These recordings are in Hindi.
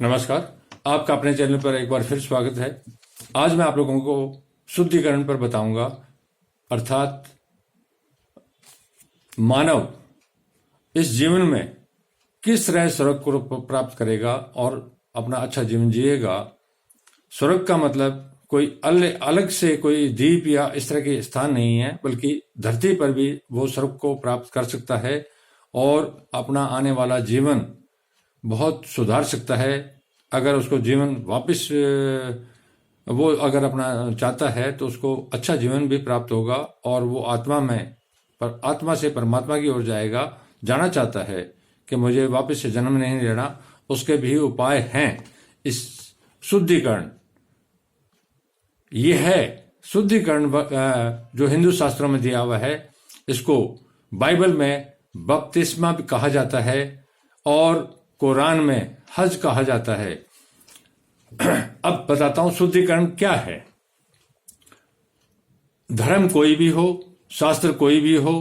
नमस्कार, आपका अपने चैनल पर एक बार फिर स्वागत है। आज मैं आप लोगों को शुद्धिकरण पर बताऊंगा, अर्थात मानव इस जीवन में किस तरह स्वर्ग को प्राप्त करेगा और अपना अच्छा जीवन जिएगा। स्वर्ग का मतलब कोई अलग से कोई द्वीप या इस तरह के स्थान नहीं है, बल्कि धरती पर भी वो स्वर्ग को प्राप्त कर सकता है और अपना आने वाला जीवन बहुत सुधार सकता है। अगर उसको जीवन वापस वो अगर अपना चाहता है तो उसको अच्छा जीवन भी प्राप्त होगा और वो आत्मा से परमात्मा की ओर जाना चाहता है कि मुझे वापस से जन्म नहीं लेना। उसके भी उपाय हैं। इस शुद्धिकरण ये है शुद्धिकरण जो हिंदू शास्त्रों में दिया हुआ है। इसको बाइबल में बपतिस्मा भी कहा जाता है और कुरान में हज कहा जाता है। अब बताता हूं शुद्धिकरण क्या है। धर्म कोई भी हो, शास्त्र कोई भी हो,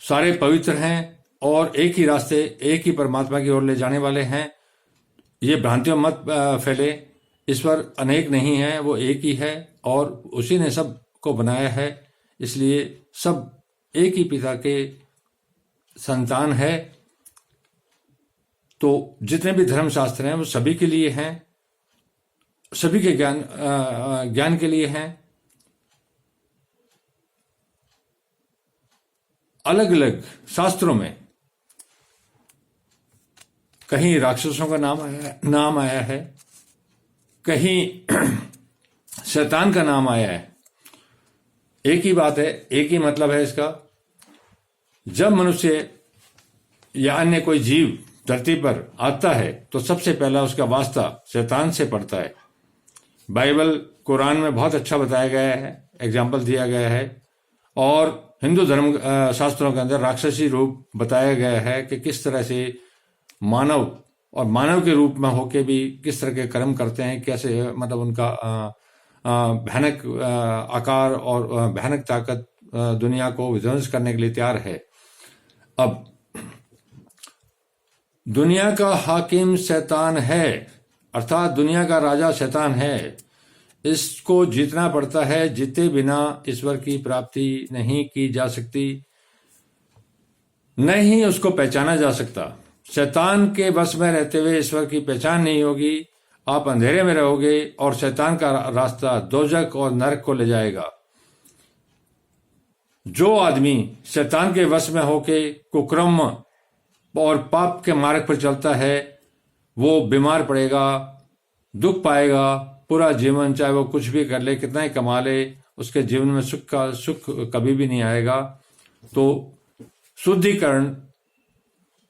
सारे पवित्र हैं और एक ही रास्ते, एक ही परमात्मा की ओर ले जाने वाले हैं। ये भ्रांतियों मत फैले। ईश्वर अनेक नहीं है, वो एक ही है और उसी ने सब को बनाया है। इसलिए सब एक ही पिता के संतान है। तो जितने भी धर्म शास्त्र हैं वो सभी के लिए हैं, सभी के ज्ञान के लिए हैं। अलग अलग शास्त्रों में कहीं राक्षसों का नाम आया है, कहीं शैतान का नाम आया है। एक ही बात है, एक ही मतलब है इसका। जब मनुष्य या अन्य कोई जीव धरती पर आता है तो सबसे पहला उसका वास्ता शैतान से पड़ता है। बाइबल कुरान में बहुत अच्छा बताया गया है, एग्जाम्पल दिया गया है। और हिंदू धर्म शास्त्रों के अंदर राक्षसी रूप बताया गया है कि किस तरह से मानव के रूप में होके भी किस तरह के कर्म करते हैं, कैसे मतलब उनका भयानक आकार और भयानक ताकत दुनिया को विध्वंस करने के लिए तैयार है। अब दुनिया का हाकिम शैतान है, अर्थात दुनिया का राजा शैतान है। इसको जीतना पड़ता है, जीते बिना ईश्वर की प्राप्ति नहीं की जा सकती, न ही उसको पहचाना जा सकता। शैतान के बस में रहते हुए ईश्वर की पहचान नहीं होगी। आप अंधेरे में रहोगे और शैतान का रास्ता दोजख और नरक को ले जाएगा। जो आदमी शैतान के वश में होके कुकर्म और पाप के मार्ग पर चलता है वो बीमार पड़ेगा, दुख पाएगा पूरा जीवन। चाहे वो कुछ भी कर ले, कितना ही कमा ले, उसके जीवन में सुख कभी भी नहीं आएगा। तो शुद्धिकरण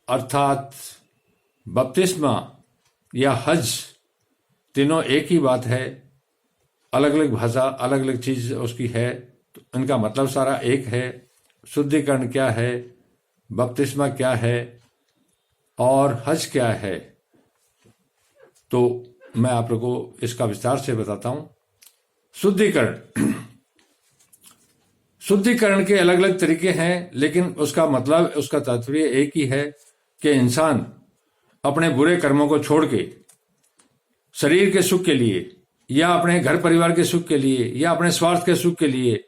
अर्थात बपतिस्मा या हज, तीनों एक ही बात है। अलग अलग भाषा, अलग अलग चीज उसकी है, तो इनका मतलब सारा एक है। शुद्धिकरण क्या है, बपतिस्मा क्या है और हज क्या है, तो मैं आप लोगों को इसका विस्तार से बताता हूं। शुद्धिकरण के अलग अलग तरीके हैं, लेकिन उसका मतलब, उसका तात्पर्य एक ही है कि इंसान अपने बुरे कर्मों को छोड़ के शरीर के सुख के लिए या अपने घर परिवार के सुख के लिए या अपने स्वार्थ के सुख के लिए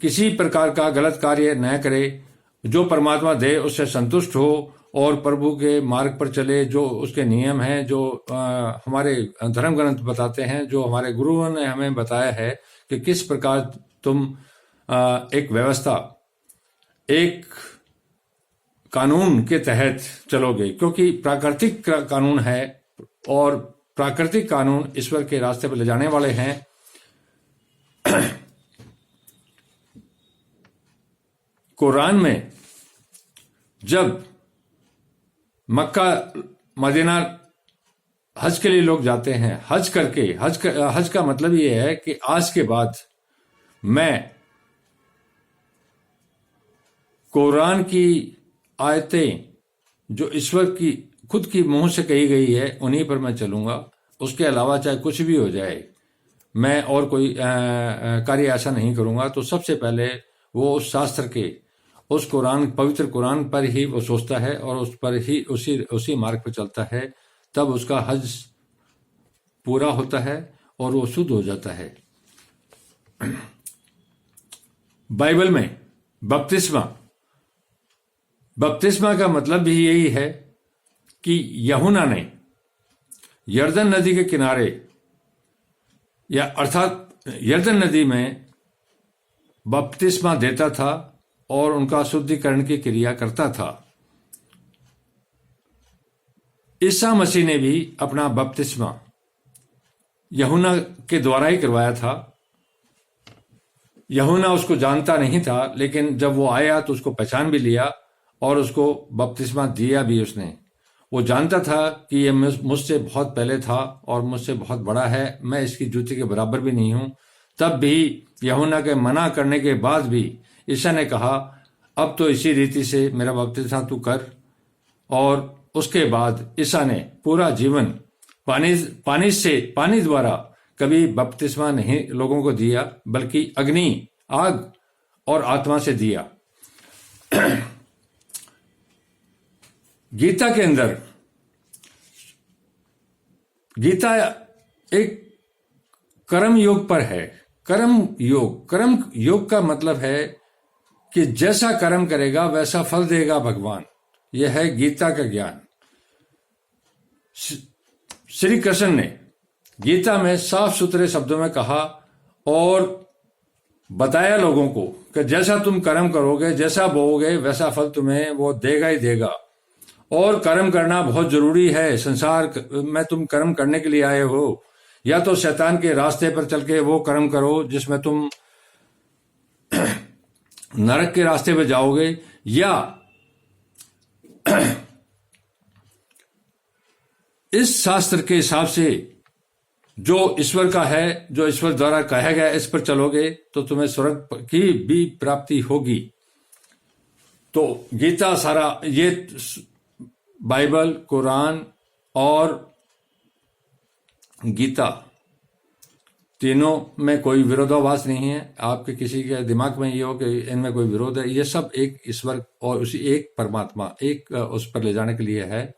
किसी प्रकार का गलत कार्य न करे। जो परमात्मा दे उससे संतुष्ट हो और प्रभु के मार्ग पर चले। जो उसके नियम हैं, जो हमारे धर्म ग्रंथ बताते हैं, जो हमारे गुरुओं ने हमें बताया है कि किस प्रकार तुम एक व्यवस्था, एक कानून के तहत चलोगे, क्योंकि प्राकृतिक कानून है और प्राकृतिक कानून ईश्वर के रास्ते पर ले जाने वाले हैं। कुरान में जब मक्का मदीना हज के लिए लोग जाते हैं, हज का मतलब ये है कि आज के बाद मैं कुरान की आयतें जो ईश्वर की खुद की मुंह से कही गई है उन्हीं पर मैं चलूंगा। उसके अलावा चाहे कुछ भी हो जाए, मैं और कोई कार्य ऐसा नहीं करूंगा। तो सबसे पहले वो उस शास्त्र के, उस पवित्र कुरान पर ही वो सोचता है और उस पर ही उसी मार्ग पर चलता है। तब उसका हज पूरा होता है और वो शुद्ध हो जाता है। बाइबल में बपतिस्मा का मतलब भी यही है कि यूहन्ना ने यरदन नदी के किनारे या अर्थात यरदन नदी में बपतिस्मा देता था और उनका शुद्धिकरण की क्रिया करता था। ईसा मसीह ने भी अपना बपतिस्मा यूहन्ना के द्वारा ही करवाया था। यूहन्ना उसको जानता नहीं था, लेकिन जब वो आया तो उसको पहचान भी लिया और उसको बपतिस्मा दिया भी उसने। वो जानता था कि ये मुझसे बहुत पहले था और मुझसे बहुत बड़ा है, मैं इसकी जूती के बराबर भी नहीं हूं। तब भी यूहन्ना के मना करने के बाद भी ईसा ने कहा, अब तो इसी रीति से मेरा बपतिस्मा तू कर। और उसके बाद ईसा ने पूरा जीवन पानी द्वारा कभी बपतिस्मा नहीं लोगों को दिया, बल्कि अग्नि, आग और आत्मा से दिया। गीता के अंदर, गीता एक कर्म योग पर है। कर्म योग का मतलब है कि जैसा कर्म करेगा वैसा फल देगा भगवान। यह है गीता का ज्ञान। श्री कृष्ण ने गीता में साफ सुथरे शब्दों में कहा और बताया लोगों को कि जैसा तुम कर्म करोगे, जैसा बोओगे, वैसा फल तुम्हें वो देगा ही देगा। और कर्म करना बहुत जरूरी है। संसार में तुम कर्म करने के लिए आए हो, या तो शैतान के रास्ते पर चल के वो कर्म करो जिसमें तुम नरक के रास्ते पर जाओगे, या इस शास्त्र के हिसाब से जो ईश्वर का है, जो ईश्वर द्वारा कहा गया, इस पर चलोगे तो तुम्हें स्वर्ग की भी प्राप्ति होगी। तो गीता सारा, ये बाइबल, कुरान और गीता तीनों में कोई विरोधाभास नहीं है। आपके किसी के दिमाग में ये हो कि इनमें कोई विरोध है, ये सब एक ईश्वर और उसी एक परमात्मा, एक उस पर ले जाने के लिए है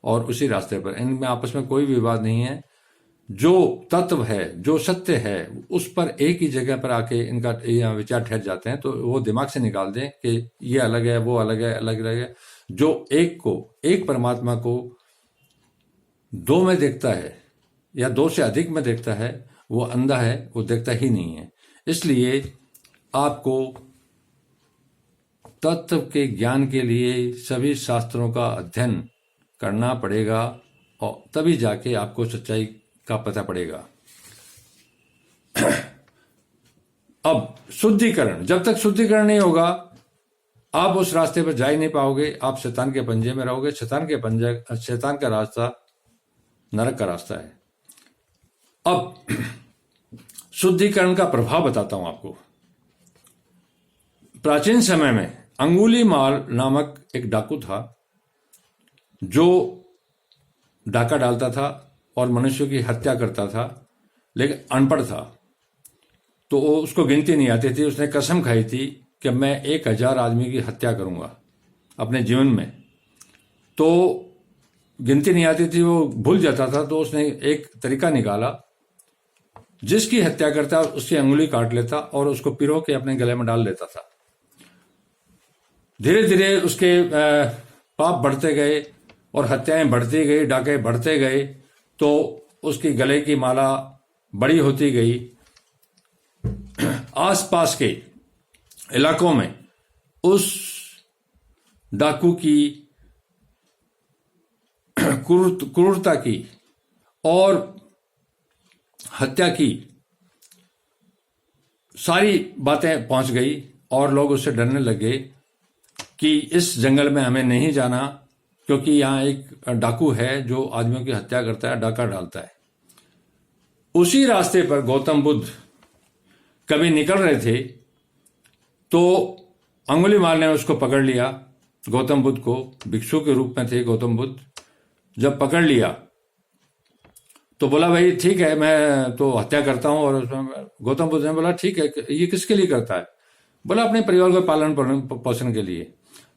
और उसी रास्ते पर। इनमें आपस में कोई विवाद नहीं है। जो तत्व है, जो सत्य है, उस पर एक ही जगह पर आके इनका विचार ठहर जाते हैं। तो वो दिमाग से निकाल दें कि ये अलग है, वो अलग है, अलग अलग है। जो एक परमात्मा को दो में देखता है या दो से अधिक में देखता है, वो अंधा है, वो देखता ही नहीं है। इसलिए आपको तत्व के ज्ञान के लिए सभी शास्त्रों का अध्ययन करना पड़ेगा और तभी जाके आपको सच्चाई का पता पड़ेगा। अब शुद्धिकरण, जब तक शुद्धिकरण नहीं होगा आप उस रास्ते पर जा ही नहीं पाओगे। आप शैतान के पंजे में रहोगे। शैतान का रास्ता नरक का रास्ता है। अब शुद्धिकरण का प्रभाव बताता हूं आपको। प्राचीन समय में अंगुलीमाल नामक एक डाकू था जो डाका डालता था और मनुष्य की हत्या करता था, लेकिन अनपढ़ था। तो उसको गिनती नहीं आती थी। उसने कसम खाई थी कि मैं 1000 आदमी की हत्या करूंगा अपने जीवन में। तो गिनती नहीं आती थी, वो भूल जाता था। तो उसने एक तरीका निकाला, जिसकी हत्या करता उसकी अंगुली काट लेता और उसको पिरो के अपने गले में डाल लेता था। धीरे धीरे उसके पाप बढ़ते गए और हत्याएं बढ़ती गई, डाके बढ़ते गए। तो उसकी गले की माला बड़ी होती गई। आसपास के इलाकों में उस डाकू की क्रूरता की और हत्या की सारी बातें पहुंच गई और लोग उससे डरने लगे कि इस जंगल में हमें नहीं जाना, क्योंकि यहां एक डाकू है जो आदमियों की हत्या करता है, डाका डालता है। उसी रास्ते पर गौतम बुद्ध कभी निकल रहे थे तो अंगुलीमाल ने उसको पकड़ लिया। गौतम बुद्ध को, भिक्षु के रूप में थे गौतम बुद्ध। जब पकड़ लिया तो बोला भाई ठीक है, मैं तो हत्या करता हूं। और गौतम बुद्ध ने बोला ठीक है, ये किसके लिए करता है? बोला अपने परिवार को पालन पोषण के लिए।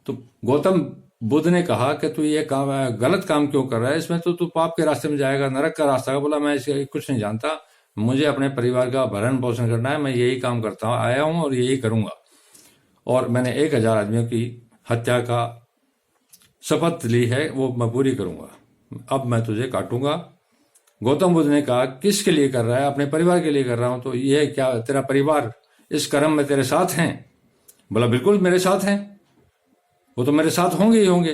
तो गौतम बुद्ध ने कहा कि तू ये काम गलत काम क्यों कर रहा है, इसमें तो तू पाप के रास्ते में जाएगा, नरक का रास्ता का। बोला मैं इसे कुछ नहीं जानता, मुझे अपने परिवार का भरण पोषण करना है, मैं यही काम करता हूँ आया हूँ और यही करूंगा। और मैंने 1000 आदमियों की हत्या का शपथ ली है, वो मैं पूरी करूंगा, अब मैं तुझे काटूंगा। गौतम बुद्ध ने कहा किसके लिए कर रहा है? अपने परिवार के लिए कर रहा हूं। तो ये क्या तेरा परिवार इस कर्म में तेरे साथ हैं? बोला बिल्कुल मेरे साथ हैं, वो तो मेरे साथ होंगे ही होंगे।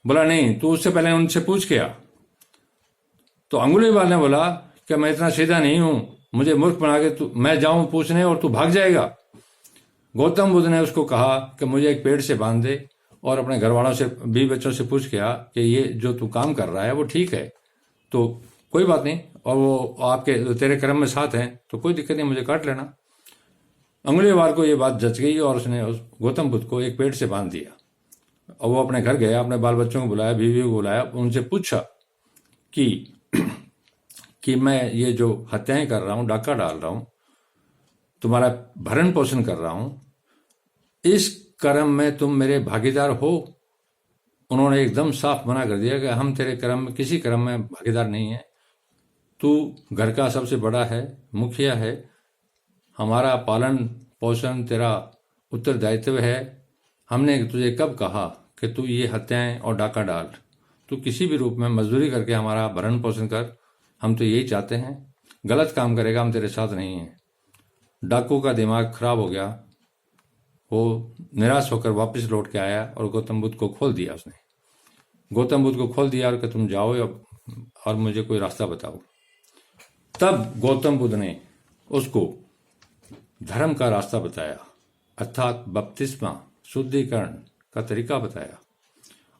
बोला नहीं, तू उससे पहले उनसे पूछ के आ। तो अंगुलीवाल ने बोला कि मैं इतना सीधा नहीं हूं, मुझे मूर्ख बना के तू मैं जाऊं पूछने और तू भाग जाएगा। गौतम बुद्ध ने उसको कहा कि मुझे एक पेड़ से बांध दे और अपने घर वालों से, बीवी बच्चों से पूछ के आ कि ये जो तू काम कर रहा है वो ठीक है, तो कोई बात नहीं, और वो आपके तेरे कर्म में साथ हैं तो कोई दिक्कत नहीं, मुझे काट लेना। अंगुलीवाल को ये बात जच गई और उसने उस गौतम बुद्ध को एक पेड़ से बांध दिया। और वो अपने घर गया, अपने बाल बच्चों को बुलाया, बीवी को बुलाया, उनसे पूछा कि मैं ये जो हत्याएं कर रहा हूं, डाका डाल रहा हूं, तुम्हारा भरण पोषण कर रहा हूं, इस कर्म में तुम मेरे भागीदार हो? उन्होंने एकदम साफ मना कर दिया कि हम तेरे कर्म में, किसी कर्म में भागीदार नहीं है, तू घर का सबसे बड़ा है, मुखिया है, हमारा पालन पोषण तेरा उत्तरदायित्व है। हमने तुझे कब कहा कि तू ये हत्याएं और डाका डाल? तू किसी भी रूप में मजदूरी करके हमारा भरण पोषण कर, हम तो यही चाहते हैं, गलत काम करेगा हम तेरे साथ नहीं हैं। डाकू का दिमाग खराब हो गया, वो निराश होकर वापस लौट के आया और गौतम बुद्ध को खोल दिया उसने। गौतम बुद्ध को खोल दिया और कि तुम जाओ और मुझे कोई रास्ता बताओ। तब गौतम बुद्ध ने उसको धर्म का रास्ता बताया, अर्थात बपतिस्मा, शुद्धिकरण का तरीका बताया,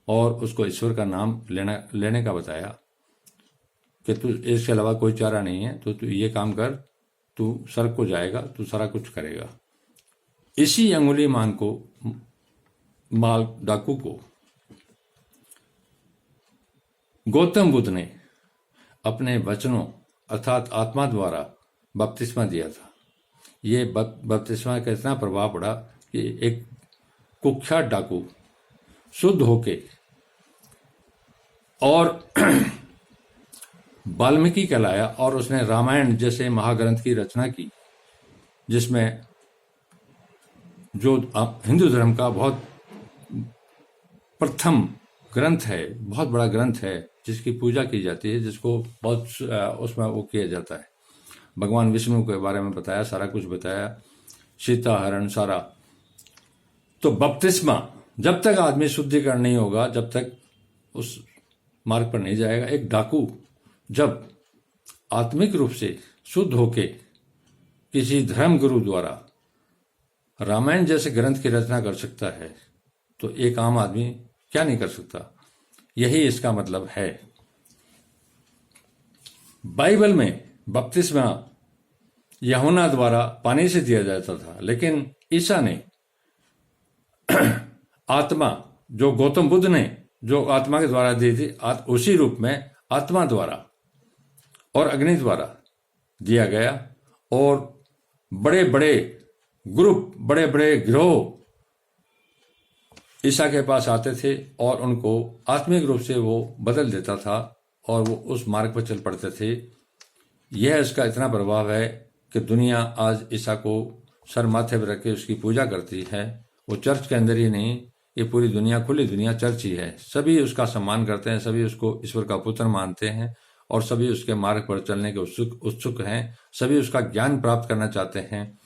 और उसको ईश्वर का नाम लेने का बताया कि तू इसके अलावा कोई चारा नहीं है, तो तू ये काम कर, तू स्वर्ग को जाएगा, तू सारा कुछ करेगा। इसी अंगुलीमाल को, माल डाकू को, गौतम बुद्ध ने अपने वचनों अर्थात आत्मा द्वारा बपतिस्मा दिया था। ये बपतिस्मा का इतना प्रभाव पड़ा कि एक कुख्यात डाकू शुद्ध होके और वाल्मीकि कहलाया और उसने रामायण जैसे महाग्रंथ की रचना की, जिसमें जो हिंदू धर्म का बहुत प्रथम ग्रंथ है, बहुत बड़ा ग्रंथ है, जिसकी पूजा की जाती है, जिसको बहुत उसमें वो किया जाता है। भगवान विष्णु के बारे में बताया, सारा कुछ बताया, सीता हरण सारा। तो बपतिस्मा, जब तक आदमी शुद्धिकरण नहीं होगा, जब तक उस मार्ग पर नहीं जाएगा। एक डाकू जब आत्मिक रूप से शुद्ध होके किसी धर्म गुरु द्वारा रामायण जैसे ग्रंथ की रचना कर सकता है, तो एक आम आदमी क्या नहीं कर सकता। यही इसका मतलब है। बाइबल में बपतिस्मा यूहन्ना द्वारा पानी से दिया जाता था, लेकिन ईसा ने आत्मा, जो गौतम बुद्ध ने जो आत्मा के द्वारा दी थी, उसी रूप में आत्मा द्वारा और अग्नि द्वारा दिया गया। और बड़े बड़े ग्रुप, बड़े बड़े गिरोह ईसा के पास आते थे और उनको आत्मिक रूप से वो बदल देता था और वो उस मार्ग पर चल पड़ते थे। यह इसका इतना प्रभाव है कि दुनिया आज ईसा को सर माथे पर रख के उसकी पूजा करती है। वो चर्च के अंदर ही नहीं, ये पूरी दुनिया, खुली दुनिया चर्च ही है। सभी उसका सम्मान करते हैं, सभी उसको ईश्वर का पुत्र मानते हैं और सभी उसके मार्ग पर चलने के उत्सुक हैं, सभी उसका ज्ञान प्राप्त करना चाहते हैं।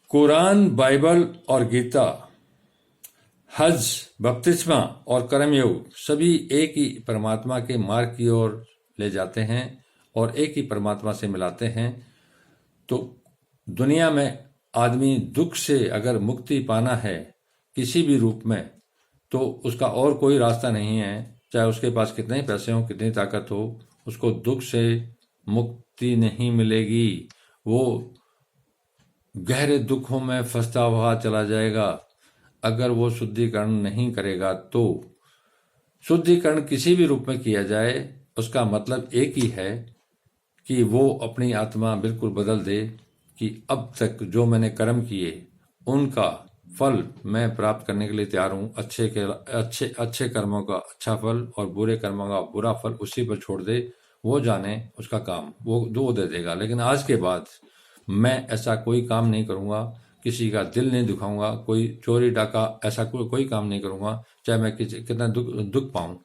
कुरान, बाइबल और गीता, हज, बपतिस्मा और कर्मयोग सभी एक ही परमात्मा के मार्ग की ओर ले जाते हैं और एक ही परमात्मा से मिलाते हैं। तो दुनिया में आदमी दुख से अगर मुक्ति पाना है किसी भी रूप में, तो उसका और कोई रास्ता नहीं है। चाहे उसके पास कितने पैसे हो, कितनी ताकत हो, उसको दुख से मुक्ति नहीं मिलेगी। वो गहरे दुखों में फंसता हुआ चला जाएगा अगर वो शुद्धिकरण नहीं करेगा। तो शुद्धिकरण किसी भी रूप में किया जाए, उसका मतलब एक ही है कि वो अपनी आत्मा बिल्कुल बदल दे कि अब तक जो मैंने कर्म किए उनका फल मैं प्राप्त करने के लिए तैयार हूं। अच्छे कर्मों का अच्छा फल और बुरे कर्मों का बुरा फल उसी पर छोड़ दे, वो जाने उसका काम, वो दे देगा। लेकिन आज के बाद मैं ऐसा कोई काम नहीं करूंगा, किसी का दिल नहीं दुखाऊंगा, कोई चोरी डाका ऐसा कोई काम नहीं करूंगा, चाहे मैं कितना दुख पाऊं।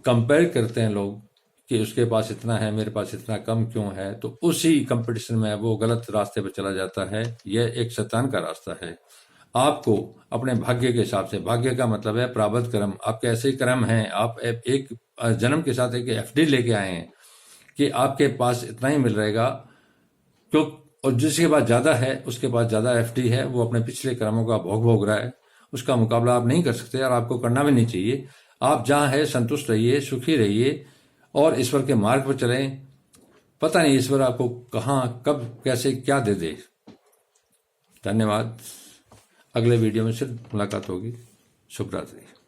कंपेयर करते हैं लोग कि उसके पास इतना है, मेरे पास इतना कम क्यों है, तो उसी कंपटीशन में वो गलत रास्ते पर चला जाता है। यह एक शैतान का रास्ता है। आपको अपने भाग्य के हिसाब से, भाग्य का मतलब है प्रारब्ध कर्म, आपके ऐसे कर्म हैं, आप एक जन्म के साथ एक एफडी लेके आए हैं कि आपके पास इतना ही मिल रहेगा, क्यों? और जिसके पास ज्यादा है उसके पास ज्यादा एफडी है, वो अपने पिछले कर्मों का भोग रहा है, उसका मुकाबला आप नहीं कर सकते और आपको करना भी नहीं चाहिए। आप जहां है संतुष्ट रहिए, सुखी रहिए और ईश्वर के मार्ग पर चलें। पता नहीं ईश्वर आपको कहां, कब, कैसे, क्या दे दे। धन्यवाद। अगले वीडियो में फिर मुलाकात होगी। शुभ रात्रि।